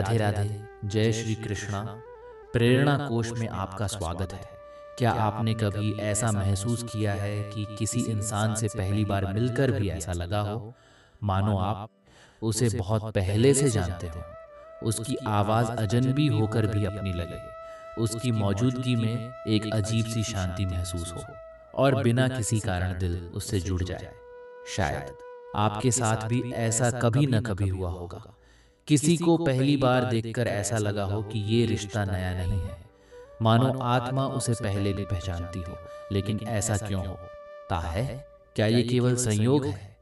राधे राधे। जय श्री कृष्णा। प्रेरणा कोश में आपका स्वागत है। क्या आपने कभी ऐसा महसूस किया है कि किसी इंसान से पहली बार मिलकर भी ऐसा लगा हो मानो आप उसे बहुत पहले से जानते हो? उसकी आवाज़ अजनबी होकर भी अपनी लगे, उसकी मौजूदगी में एक अजीब सी शांति महसूस हो और बिना किसी कारण दिल उससे जुड़ जाए। शायद आपके साथ भी ऐसा कभी न कभी हुआ होगा। किसी को पहली बार देखकर ऐसा लगा हो कि ये रिश्ता नया नहीं है, मानो आत्मा उसे पहले भी पहचानती हो। लेकिन ऐसा क्यों होता है? क्या ये केवल संयोग है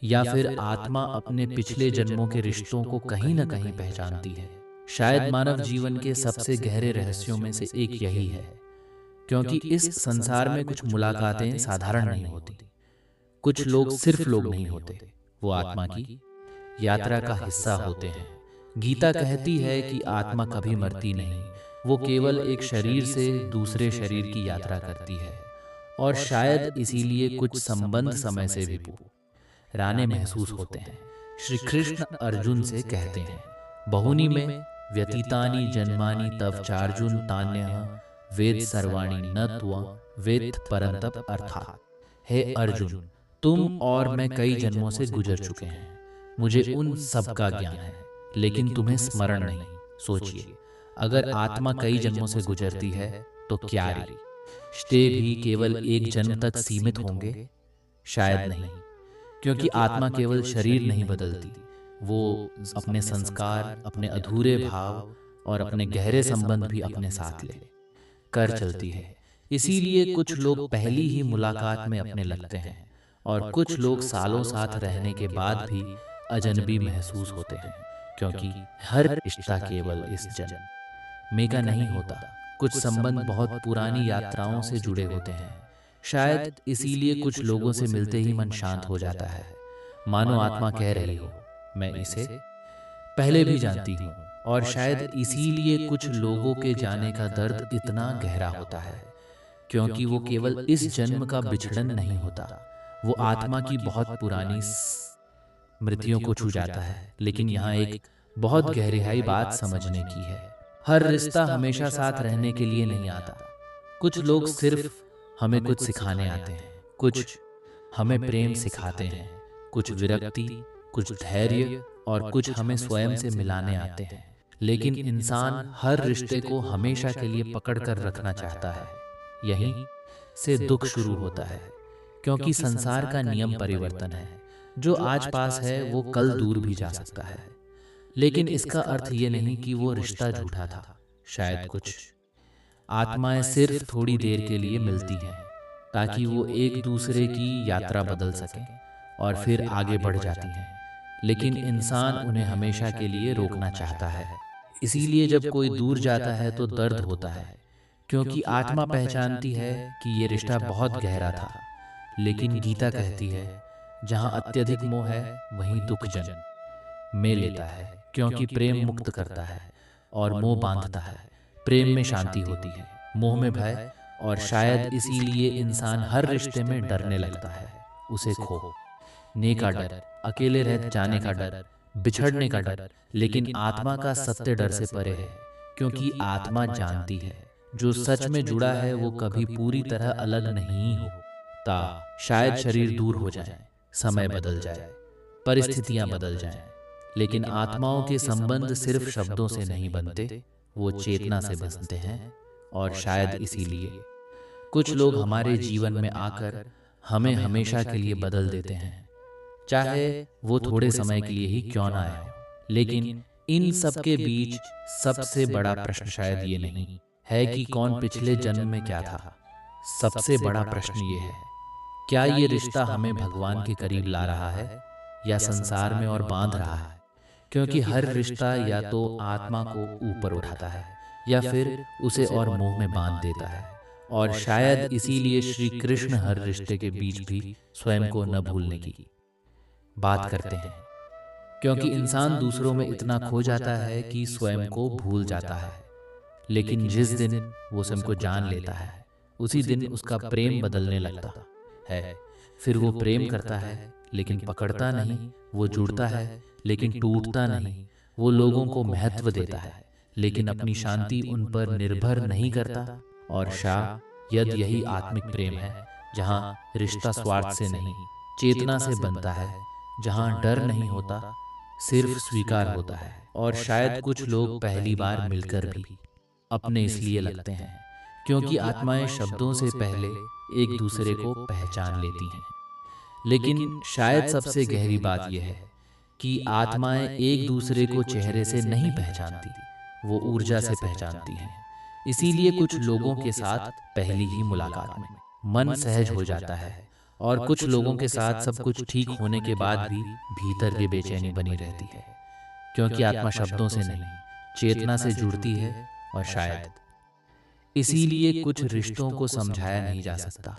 या फिर आत्मा अपने पिछले जन्मों के रिश्तों को कहीं न कहीं पहचानती है? शायद मानव जीवन के सबसे गहरे रहस्यों में से एक यही है, क्योंकि इस संसार में कुछ मुलाकातें साधारण नहीं होती। कुछ लोग सिर्फ लोग नहीं होते, वो आत्मा की यात्रा का हिस्सा होते हैं। गीता कहती है कि आत्मा कभी मरती नहीं, वो केवल एक शरीर से दूसरे शरीर की यात्रा करती है। और शायद इसीलिए कुछ संबंध समय से भी पुराने महसूस होते हैं। श्री कृष्ण अर्जुन से कहते हैं, बहुनी में व्यतीतानि जन्मानि तव चार्जुन तान्यः वेद सर्वाणि न त्वं वेत्थ परन्तप अर्थात। हे अर्जुन, तुम और मैं कई जन्मों से गुजर चुके हैं, मुझे उन सब का ज्ञान है, लेकिन तुम्हें स्मरण नहीं। सोचिए, अगर आत्मा कई जन्मों से गुजरती है तो क्या रिश्ते भी केवल एक जन्म तक सीमित होंगे? शायद नहीं, क्योंकि आत्मा केवल शरीर नहीं बदलती, वो अपने संस्कार, अपने अधूरे भाव और अपने गहरे संबंध भी अपने साथ ले कर चलती है। इसीलिए कुछ लोग पहली ही मुलाकात में अपने लगते हैं और कुछ लोग सालों साथ रहने के बाद भी अजनबी महसूस होते हैं, क्योंकि हर रिश्ता केवल इस जन्म में का नहीं होता। कुछ संबंध बहुत पुरानी यात्राओं से जुड़े होते हैं। शायद इसीलिए कुछ लोगों से मिलते ही मन शांत हो जाता है, मानो आत्मा कह रही हो, मैं इसे पहले भी जानती हूँ। और शायद इसीलिए कुछ लोगों के जाने का दर्द इतना गहरा होता है, क्योंकि वो केवल इस जन्म का बिछड़न नहीं होता, वो आत्मा की बहुत पुरानी स्मृतियों को छू जाता है। लेकिन यहाँ एक बहुत गहराई बात समझने की है। हर रिश्ता हमेशा साथ रहने के लिए नहीं आता। कुछ लोग सिर्फ हमें कुछ सिखाने आते हैं, कुछ हमें प्रेम सिखाते हैं, कुछ विरक्ति, कुछ धैर्य और कुछ हमें स्वयं से मिलाने आते हैं। लेकिन इंसान हर रिश्ते को हमेशा के लिए पकड़ कर रखना चाहता है। यहीं से दुख शुरू होता है, क्योंकि संसार का नियम परिवर्तन है। जो आज पास है वो कल दूर भी जा सकता है। लेकिन इसका अर्थ ये नहीं कि वो रिश्ता झूठा था। शायद कुछ आत्माएं सिर्फ थोड़ी देर के लिए मिलती हैं, ताकि वो एक दूसरे की यात्रा बदल सकें और फिर आगे बढ़ जाती हैं। लेकिन इंसान उन्हें हमेशा के लिए रोकना चाहता है। इसीलिए जब कोई दूर जाता है तो दर्द होता है, क्योंकि आत्मा पहचानती है कि ये रिश्ता बहुत गहरा था। लेकिन गीता कहती है, जहाँ अत्यधिक मोह है वहीं दुख जन्म में लेता है, क्योंकि प्रेम मुक्त करता है और मोह बांधता है। प्रेम में शांति होती है, मोह में भय। और शायद इसीलिए इंसान हर रिश्ते में डरने लगता है। उसे खोने का डर, अकेले रह जाने का डर, बिछड़ने का डर। लेकिन आत्मा का सत्य डर से परे है, क्योंकि आत्मा जानती है जो सच में जुड़ा है वो कभी पूरी तरह अलग नहीं होता। शायद शरीर दूर हो जाए, समय बदल जाए, परिस्थितियां बदल जाएं, लेकिन आत्माओं के संबंध सिर्फ शब्दों से नहीं बनते, वो चेतना से बनते हैं। और शायद इसीलिए कुछ लोग हमारे जीवन में आकर हमें हमेशा के लिए बदल देते हैं, चाहे वो थोड़े समय के लिए ही क्यों ना आए। लेकिन इन सब के बीच सबसे बड़ा प्रश्न शायद ये नहीं है कि कौन पिछले जन्म में क्या था। सबसे बड़ा प्रश्न ये है, क्या ये रिश्ता हमें भगवान के करीब ला रहा है या संसार में और बांध रहा है? क्योंकि हर रिश्ता या तो आत्मा को ऊपर उठाता है या फिर उसे और मोह में बांध देता है। और शायद इसीलिए श्री कृष्ण हर रिश्ते के बीच भी स्वयं को न भूलने की बात करते हैं, क्योंकि इंसान दूसरों में इतना खो जाता है कि स्वयं को भूल जाता है। लेकिन जिस दिन वो स्वयं को जान लेता है, उसी दिन उसका प्रेम बदलने लगता है। फिर वो प्रेम करता है लेकिन पकड़ता नहीं, वो जुड़ता है लेकिन टूटता नहीं, वो लोगों को महत्व देता है, लेकिन अपनी शांति उन पर निर्भर नहीं करता। और शायद यही आत्मिक प्रेम है, जहाँ रिश्ता स्वार्थ से नहीं, चेतना से बनता है, जहाँ डर नहीं होता, सिर्फ स्वीकार होता है। और शायद कुछ लोग पहली बार मिलकर भी अपने इसलिए लगते हैं क्योंकि आत्माएं शब्दों से पहले एक दूसरे को पहचान लेती हैं। लेकिन शायद सबसे गहरी बात यह है कि आत्माएं एक दूसरे को चेहरे से नहीं पहचानती, वो ऊर्जा से पहचानती हैं। इसीलिए कुछ लोगों के साथ पहली ही मुलाकात में मन सहज हो जाता है, और कुछ लोगों के साथ सब कुछ ठीक होने के बाद भी भीतर की बेचैनी बनी रहती है, क्योंकि आत्मा शब्दों से नहीं, चेतना से जुड़ती है। और शायद इसीलिए कुछ रिश्तों को समझाया नहीं जा सकता,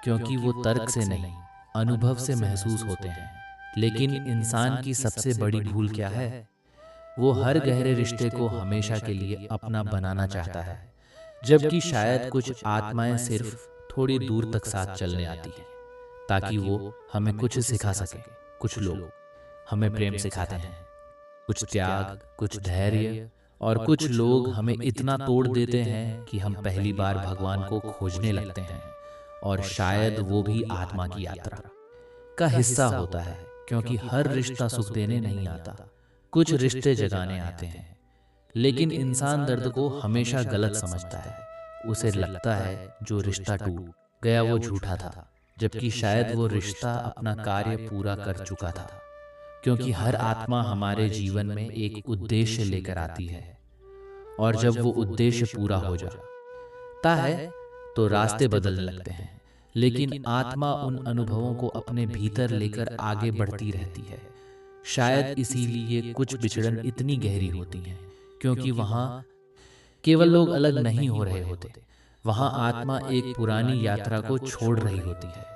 क्योंकि वो तर्क से नहीं, अनुभव से महसूस होते हैं। लेकिन इंसान की सबसे बड़ी भूल क्या है? वो हर गहरे रिश्ते को हमेशा के लिए अपना बनाना चाहता है, जबकि शायद कुछ आत्माएं सिर्फ थोड़ी दूर तक साथ चलने आती हैं, ताकि वो हमें कुछ सिखा सके। कुछ लोग हमें प्रेम सिखाते हैं, कुछ त्याग, कुछ धैर्य, और कुछ लोग हमें इतना तोड़ देते हैं कि हम पहली बार भगवान को खोजने लगते हैं। और शायद वो भी आत्मा की यात्रा का हिस्सा होता है, क्योंकि हर रिश्ता सुख देने नहीं आता, कुछ रिश्ते जगाने आते हैं। लेकिन इंसान दर्द को हमेशा गलत समझता है। उसे लगता है जो रिश्ता टूट गया वो झूठा था, जबकि शायद वो रिश्ता अपना कार्य पूरा कर चुका था। क्योंकि हर आत्मा हमारे जीवन में एक उद्देश्य लेकर आती है, और जब वो उद्देश्य पूरा हो जाता है तो रास्ते बदलने लगते हैं। लेकिन आत्मा उन अनुभवों को अपने भीतर लेकर आगे बढ़ती रहती है। शायद इसीलिए कुछ बिछड़न इतनी गहरी होती हैं, क्योंकि वहाँ केवल लोग अलग नहीं हो रहे होते, वहाँ आत्मा एक पुरानी यात्रा को छोड़ रही होती है।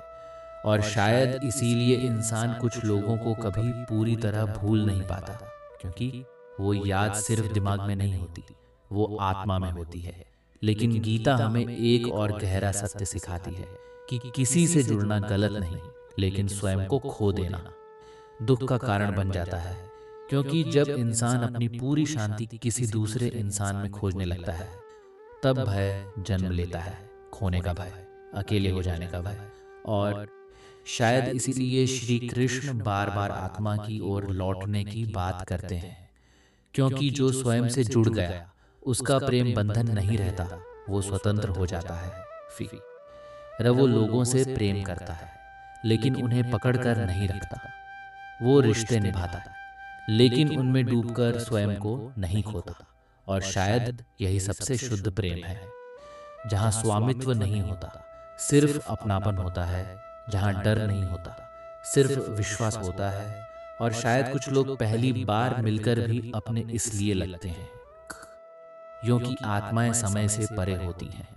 और शायद इसीलिए इंसान कुछ लोगों को कभी पूरी तरह भूल नहीं पाता, क्योंकि वो याद सिर्फ दिमाग में नहीं होती, वो आत्मा में होती है। लेकिन गीता हमें एक और गहरा सत्य सिखाती है कि किसी से जुड़ना गलत नहीं, लेकिन स्वयं को खो देना दुख का कारण बन जाता है। क्योंकि जब इंसान अपनी पूरी शांति किसी दूसरे इंसान में खोजने लगता है, तब भय जन्म लेता है, खोने का भय, अकेले हो जाने का भय। और शायद इसीलिए श्री कृष्ण बार बार आत्मा की ओर लौटने की बात करते हैं, क्योंकि जो स्वयं से जुड़ गया उसका प्रेम बंधन नहीं रहता, वो स्वतंत्र हो जाता है। फिर वो लोगों से प्रेम करता है, लेकिन उन्हें पकड़कर नहीं रखता। वो रिश्ते निभाता है, लेकिन उनमें डूबकर स्वयं को नहीं खोता। और शायद यही सबसे शुद्ध प्रेम है, जहाँ स्वामित्व नहीं होता, सिर्फ अपनापन होता है, जहाँ डर नहीं होता, सिर्फ विश्वास होता है। और शायद कुछ लोग पहली बार मिलकर भी अपने इसलिए लगते हैं क्योंकि आत्माएं समय से परे होती हैं।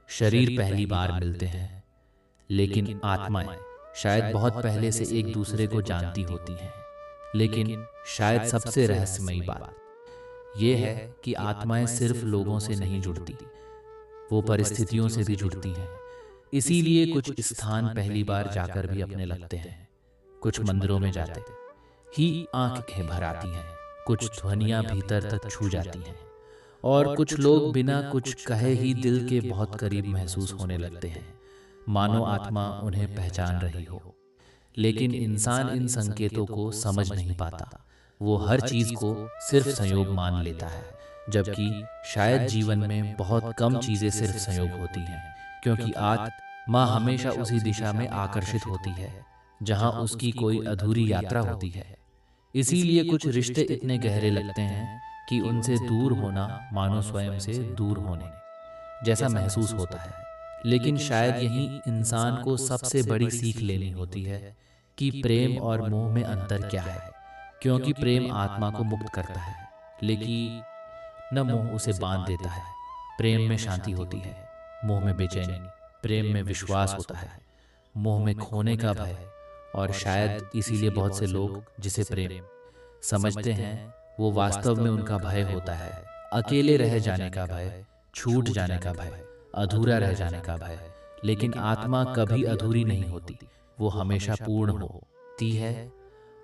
शरीर पहली बार मिलते हैं, लेकिन आत्माएं शायद बहुत पहले से एक दूसरे को जानती होती हैं। लेकिन शायद सबसे रहस्यमयी बात यह है कि आत्माएं सिर्फ लोगों से नहीं जुड़ती, वो परिस्थितियों से भी जुड़ती हैं। इसीलिए कुछ स्थान पहली बार जाकर भी अपने लगते हैं, कुछ मंदिरों में जाते ही आंखें भर आती हैं, कुछ ध्वनियां भीतर तक छू जाती हैं, और कुछ लोग बिना कुछ कहे ही दिल के बहुत करीब महसूस होने लगते हैं, मानो आत्मा उन्हें पहचान रही हो। लेकिन इंसान इन संकेतों को समझ नहीं पाता, वो हर चीज को सिर्फ संयोग मान लेता है, जबकि शायद जीवन में बहुत कम चीजें सिर्फ संयोग होती हैं, क्योंकि आत्मा हमेशा उसी दिशा में आकर्षित होती है जहां उसकी कोई अधूरी यात्रा होती है। इसीलिए कुछ रिश्ते इतने गहरे लगते हैं कि उनसे दूर होना मानो स्वयं से दूर होने जैसा महसूस होता है। लेकिन शायद यही इंसान को सबसे बड़ी सीख लेनी होती है कि प्रेम और मोह में अंतर क्या है। क्योंकि प्रेम आत्मा को मुक्त करता है, लेकिन न मोह उसे बांध देता है। प्रेम में शांति होती है, मोह में बेचैनी। प्रेम में विश्वास होता है, मोह में खोने का भय। और शायद इसीलिए बहुत से लोग जिसे प्रेम समझते हैं, वो वास्तव में उनका भय होता है, अकेले रह जाने का भय, छूट जाने का भय, अधूरा रह जाने का भय। लेकिन आत्मा कभी अधूरी नहीं होती, वो हमेशा पूर्ण होती है।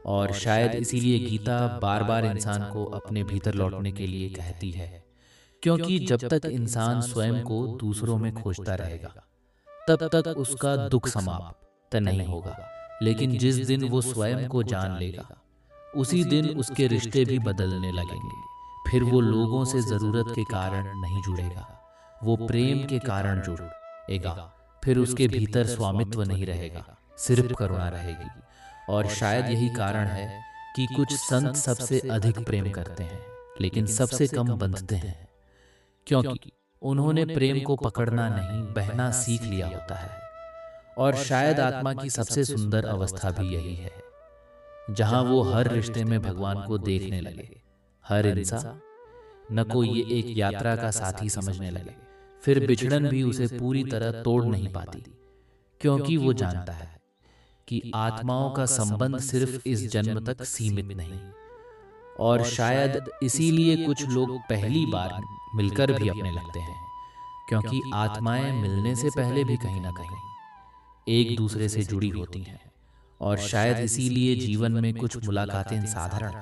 और शायद इसीलिए गीता बार बार इंसान को अपने भीतर लौटने के लिए कहती है, क्योंकि जब तक इंसान स्वयं को दूसरों में खोजता रहेगा तब तक उसका दुख समाप्त नहीं होगा। लेकिन जिस दिन वो स्वयं को जान लेगा उसी दिन उसके रिश्ते भी बदलने लगेंगे। फिर वो लोगों से ज़रूरत के कारण नहीं जुड़ेगा, वो प्रेम के कारण जुड़ेगा। फिर उसके भीतर स्वामित्व नहीं रहेगा, सिर्फ करुणा रहेगी। और शायद यही कारण है कि कुछ संत सबसे अधिक प्रेम करते हैं लेकिन सबसे कम बंधते हैं, क्योंकि उन्होंने प्रेम को पकड़ना नहीं, बहना सीख लिया होता है। और शायद आत्मा की सबसे सुंदर अवस्था भी यही है, जहां वो हर रिश्ते में भगवान को देखने लगे, हर इंसान न को ये एक यात्रा का साथी समझने लगे। फिर बिछड़न भी उसे पूरी तरह तोड़ नहीं पाती, क्योंकि वो जानता है कि आत्माओं का संबंध सिर्फ इस जन्म तक सीमित नहीं। और शायद इसीलिए कुछ लोग पहली बार मिलकर भी अपने लगते हैं, क्योंकि आत्माएं मिलने से पहले भी कहीं ना कहीं एक दूसरे से जुड़ी होती हैं। और शायद इसीलिए जीवन में कुछ मुलाकातें साधारण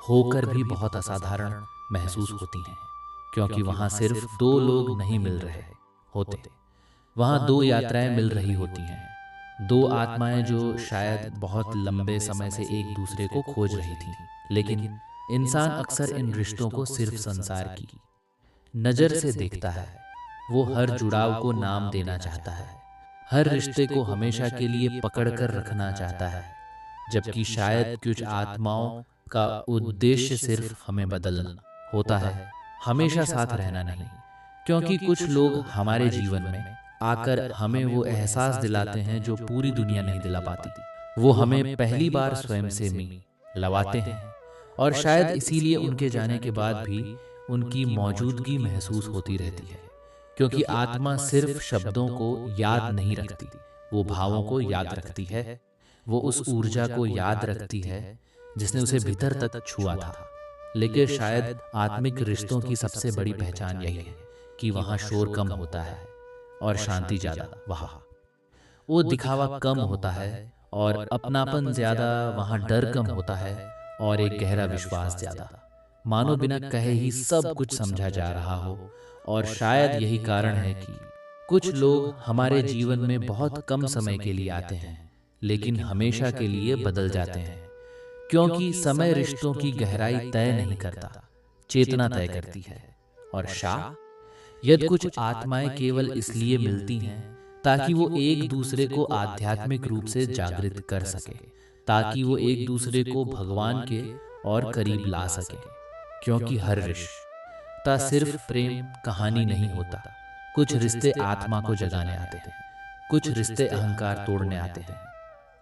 होकर भी बहुत असाधारण महसूस होती हैं, क्योंकि वहाँ सिर्फ दो लोग नहीं मिल रहे होते, वहाँ दो यात्राएं मिल रही होती हैं, दो आत्माएं जो शायद बहुत लंबे समय से एक दूसरे को खोज रही थीं। लेकिन इंसान अक्सर इन रिश्तों को सिर्फ संसार की नज़र से देखता है। वो हर जुड़ाव को नाम देना चाहता है, हर रिश्ते को हमेशा के लिए पकड़ कर रखना चाहता है, जबकि शायद कुछ आत्माओं का उद्देश्य सिर्फ हमें बदलना होता है, हमेशा साथ रहना नहीं। क्योंकि कुछ लोग हमारे जीवन में आकर हमें वो एहसास दिलाते हैं जो पूरी दुनिया नहीं दिला पाती। वो हमें पहली बार स्वयं से मिलवाते हैं, और शायद इसीलिए उनके जाने के बाद भी उनकी मौजूदगी महसूस होती रहती है। क्योंकि आत्मा सिर्फ शब्दों को याद नहीं रखती, वो भावों को याद रखती है, वो उस ऊर्जा को याद रखती है जिसने उसे भीतर तक छुआ था। लेकिन शायद आत्मिक रिश्तों की सबसे बड़ी पहचान यही है कि वहाँ शोर कम होता है और शांति ज़्यादा। वहाँ वो दिखावा कम होता है और अपनापन ज़्यादा, वहाँ डर कम होता है और एक गहरा विश्वास ज़्यादा, मानो बिना कहे ही सब कुछ समझा जा रहा हो। और शायद यही कारण है कि कुछ लोग हमारे जीवन में बहुत कम समय के लिए आते हैं लेकिन हमेशा के लिए बदल जाते हैं। क्योंकि समय रिश्तों की गहराई तय नहीं करता, चेतना तय करती है। और यदि कुछ आत्माएं केवल इसलिए मिलती हैं ताकि वो एक दूसरे को आध्यात्मिक रूप से जागृत कर सके, ताकि वो एक दूसरे को भगवान के और करीब ला सके। क्योंकि हर रिश्ता सिर्फ प्रेम कहानी नहीं होता। कुछ रिश्ते आत्मा को जगाने आते हैं, कुछ रिश्ते अहंकार तोड़ने आते हैं,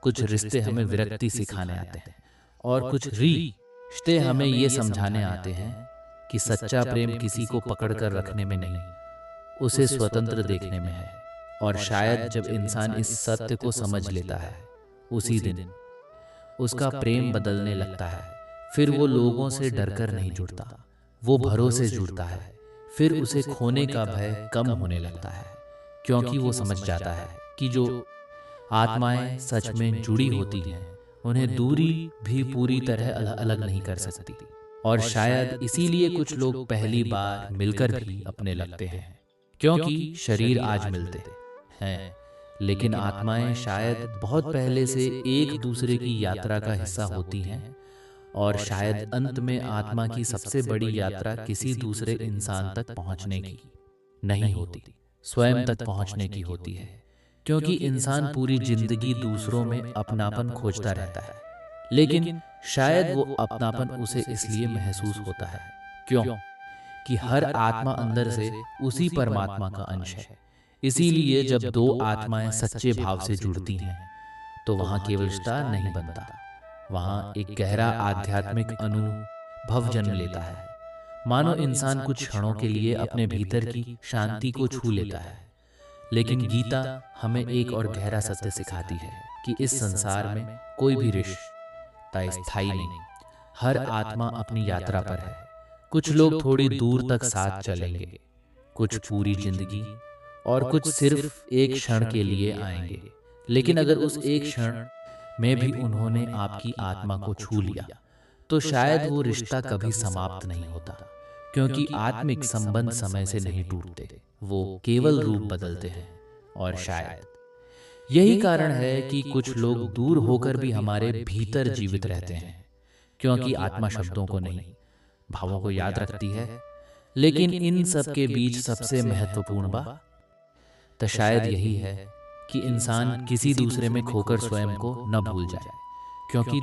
कुछ रिश्ते हमें विरक्ति सिखाने आते हैं, और कुछ रिश्ते हमें ये समझाने आते हैं कि सच्चा प्रेम किसी को पकड़कर रखने में नहीं, उसे स्वतंत्र देखने में है। और शायद जब इंसान इस सत्य को समझ लेता है उसी दिन उसका प्रेम बदलने लगता है। फिर वो लोगों से डरकर नहीं जुड़ता, वो भरोसे जुड़ता है। फिर उसे खोने का भय कम होने लगता है, क्योंकि वो समझ जाता है कि जो आत्माएं सच में जुड़ी होती हैं उन्हें दूरी भी पूरी तरह अलग नहीं कर सकती। और शायद इसीलिए कुछ लोग पहली बार मिलकर भी अपने लगते हैं, क्योंकि शरीर आज मिलते हैं लेकिन आत्माएं शायद बहुत पहले से एक दूसरे की यात्रा का हिस्सा होती हैं। और शायद अंत में आत्मा की सबसे बड़ी यात्रा किसी दूसरे इंसान तक पहुंचने की नहीं होती, स्वयं तक पहुंचने की होती है। क्योंकि इंसान पूरी जिंदगी दूसरों में अपनापन खोजता रहता है, लेकिन शायद वो अपनापन उसे इसलिए महसूस होता है क्यों कि हर आत्मा अंदर से उसी परमात्मा का अंश है। इसीलिए जब दो आत्माएं सच्चे भाव से जुड़ती हैं तो वहाँ केवल रिश्ता नहीं बनता, वहाँ एक गहरा आध्यात्मिक अनुभव जन्म लेता है। मानो इंसान कुछ क्षणों के लिए अपने भीतर की शांति को छू लेता है। लेकिन गीता हमें एक और गहरा सत्य सिखाती है कि इस संसार में कोई भी रिश्ता स्थायी नहीं, हर आत्मा अपनी यात्रा पर है। कुछ लोग थोड़ी दूर तक साथ चलेंगे, कुछ पूरी जिंदगी, और कुछ सिर्फ एक क्षण के लिए आएंगे। लेकिन अगर उस एक क्षण में भी उन्होंने आपकी आत्मा को छू लिया, तो शायद वो रिश्ता कभी समाप्त नहीं होता, क्योंकि आत्मिक संबंध समय से नहीं टूटते, वो केवल रूप बदलते हैं। और शायद यही कारण है कि कुछ लोग दूर होकर भी हमारे भीतर जीवित रहते हैं, क्योंकि आत्मा शब्दों को नहीं, भावों को याद रखती है। लेकिन इन सब के बीच सबसे महत्वपूर्ण बात तो शायद यही है कि इंसान किसी दूसरे में खोकर स्वयं को न भूल जाए, क्योंकि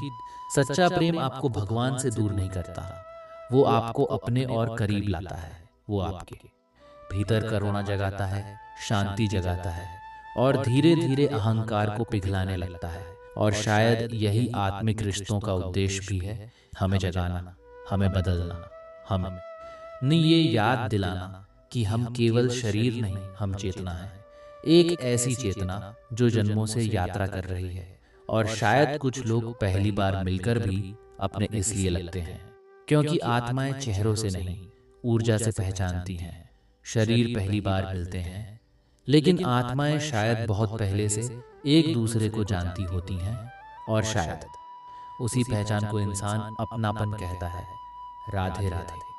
सच्चा प्रेम आपको भगवान से दूर नहीं करता, वो आपको अपने और करीब लाता है। वो आपके भीतर करुणा जगाता है, शांति जगाता है और धीरे धीरे अहंकार को पिघलाने लगता है। और शायद यही आत्मिक रिश्तों का उद्देश्य भी है, हमें जगाना, हमें बदलना, हमें ये याद दिलाना कि हम केवल शरीर नहीं, हम चेतना है, एक ऐसी चेतना जो जन्मों से यात्रा कर रही है। और शायद कुछ लोग पहली बार मिलकर भी अपने इसलिए लगते हैं क्योंकि आत्माएं चेहरों से नहीं, ऊर्जा से पहचानती हैं। शरीर पहली बार मिलते हैं, लेकिन आत्माएं शायद बहुत पहले से एक दूसरे को जानती होती हैं। और शायद उसी पहचान को इंसान अपनापन कहता है। राधे राधे।